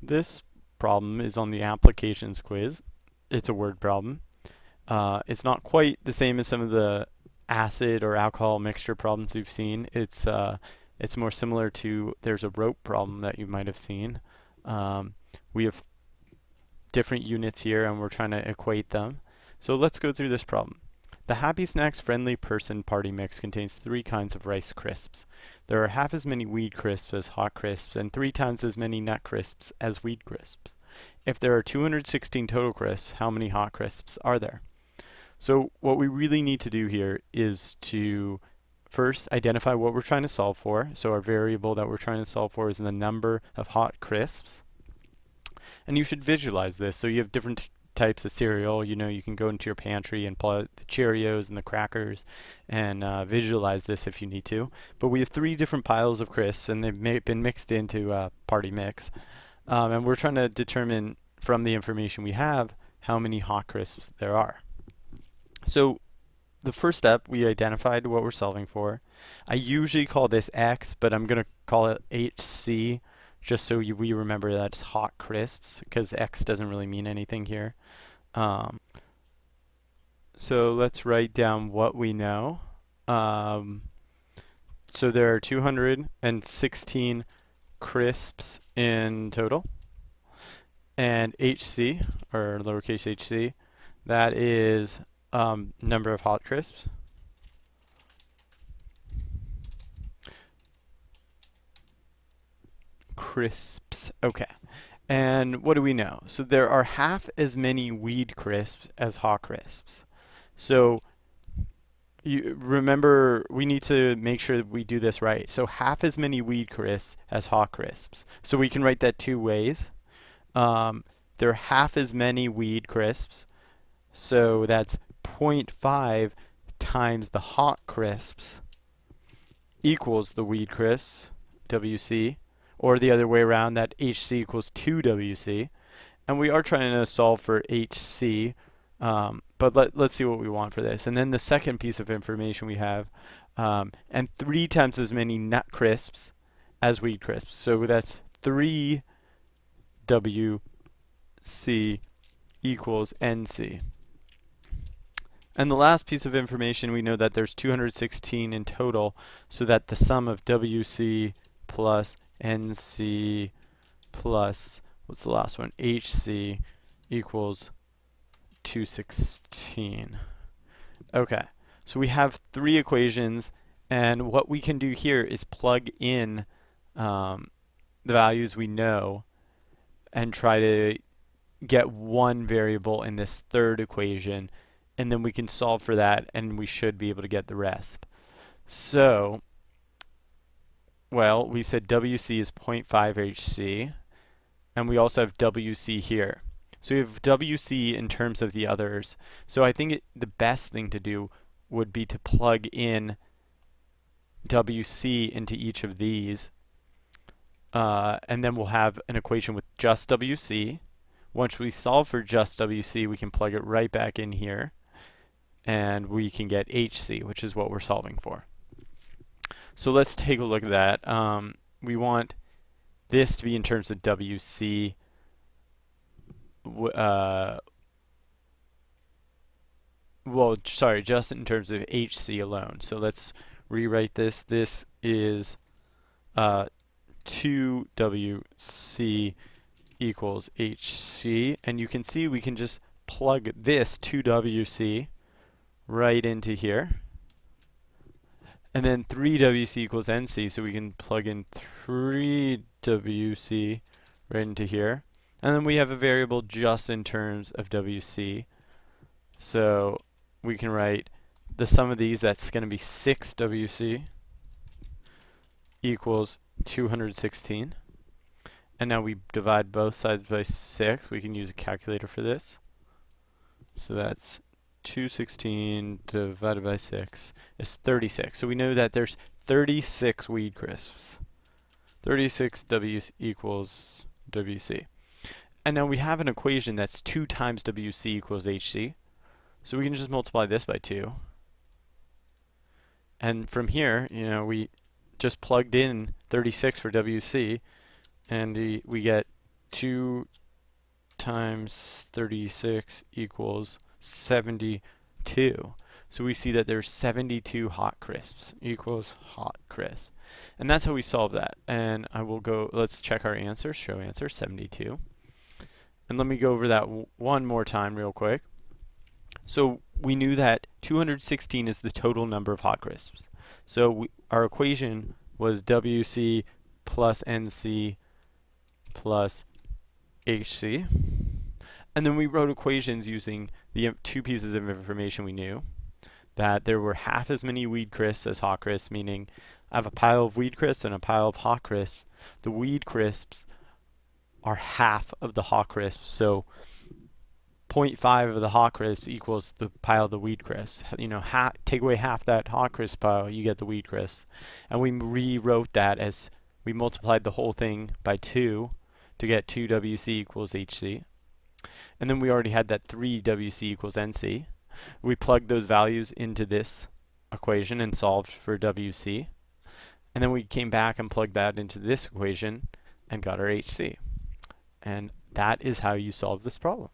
This problem is on the applications quiz. It's a word problem. It's not quite the same as some of the acid or alcohol mixture problems we've seen. It's more similar to there's a rope problem that you might have seen. We have different units here and we're trying to equate them. So let's go through this problem. The Happy Snacks Friendly Person Party Mix contains 3 kinds of Rice Crisps. There are half as many weed crisps as hot crisps and 3 times as many nut crisps as weed crisps. If there are 216 total crisps, how many hot crisps are there? So what we really need to do here is to first identify what we're trying to solve for. So our variable that we're trying to solve for is the number of hot crisps. And you should visualize this. So you have different types of cereal. You know, you can go into your pantry and pull out the Cheerios and the crackers and visualize this if you need to. But we have 3 different piles of crisps and they've been mixed into a party mix. And we're trying to determine from the information we have how many hot crisps there are. So the first step, we identified what we're solving for. I usually call this X, but I'm going to call it HC just so we remember that it's hot crisps because X doesn't really mean anything here. So let's write down what we know. So there are 216 crisps in total. And HC, or lowercase hc, that is number of hot crisps. Crisps. Okay. And what do we know? So there are half as many weed crisps as hot crisps. So you remember we need to make sure that we do this right. So half as many weed crisps as hot crisps. So we can write that 2 ways. There are half as many weed crisps. So that's 0.5 times the hot crisps equals the weed crisps, WC, or the other way around, that HC equals 2WC. And we are trying to solve for HC, but let's see what we want for this. And then the second piece of information we have, and 3 times as many nut crisps as weed crisps. So that's 3WC equals NC. And the last piece of information, we know that there's 216 in total, so that the sum of WC plus NC plus, what's the last one, HC equals 216. Okay, so we have 3 equations, and what we can do here is plug in the values we know and try to get one variable in this third equation, and then we can solve for that and we should be able to get the rest. So, well, we said WC is 0.5 HC, and we also have WC here. So we have WC in terms of the others. So I think the best thing to do would be to plug in WC into each of these, and then we'll have an equation with just WC. Once we solve for just WC, we can plug it right back in here, and we can get HC, which is what we're solving for. So let's take a look at that. We want this to be in terms of WC. Well, sorry, just in terms of HC alone. So let's rewrite this. This is 2WC equals HC, and you can see we can just plug this 2WC right into here, and then 3WC equals NC, so we can plug in 3WC right into here, and then we have a variable just in terms of WC, so we can write the sum of these, that's going to be 6WC equals 216. And now we divide both sides by 6. We can use a calculator for this. So that's 216 divided by 6 is 36. So we know that there's 36 weed crisps. 36 W equals WC. And now we have an equation that's 2 times WC equals HC. So we can just multiply this by 2. And from here, you know, we just plugged in 36 for WC, and we get 2 times 36 equals 72. So we see that there's 72 hot crisps equals hot crisp. And that's how we solve that. And I will go, let's check our answer, show answer 72. And let me go over that one more time real quick. So we knew that 216 is the total number of hot crisps. So our equation was WC plus NC plus HC. And then we wrote equations using the two pieces of information we knew. That there were half as many weed crisps as hot crisps, meaning I have a pile of weed crisps and a pile of hot crisps. The weed crisps are half of the hot crisps, so 0.5 of the hot crisps equals the pile of the weed crisps. You know, take away half that hot crisp pile, you get the weed crisps. And we rewrote that as we multiplied the whole thing by 2 to get 2WC equals HC. And then we already had that 3WC equals NC. We plugged those values into this equation and solved for WC. And then we came back and plugged that into this equation and got our HC. And that is how you solve this problem.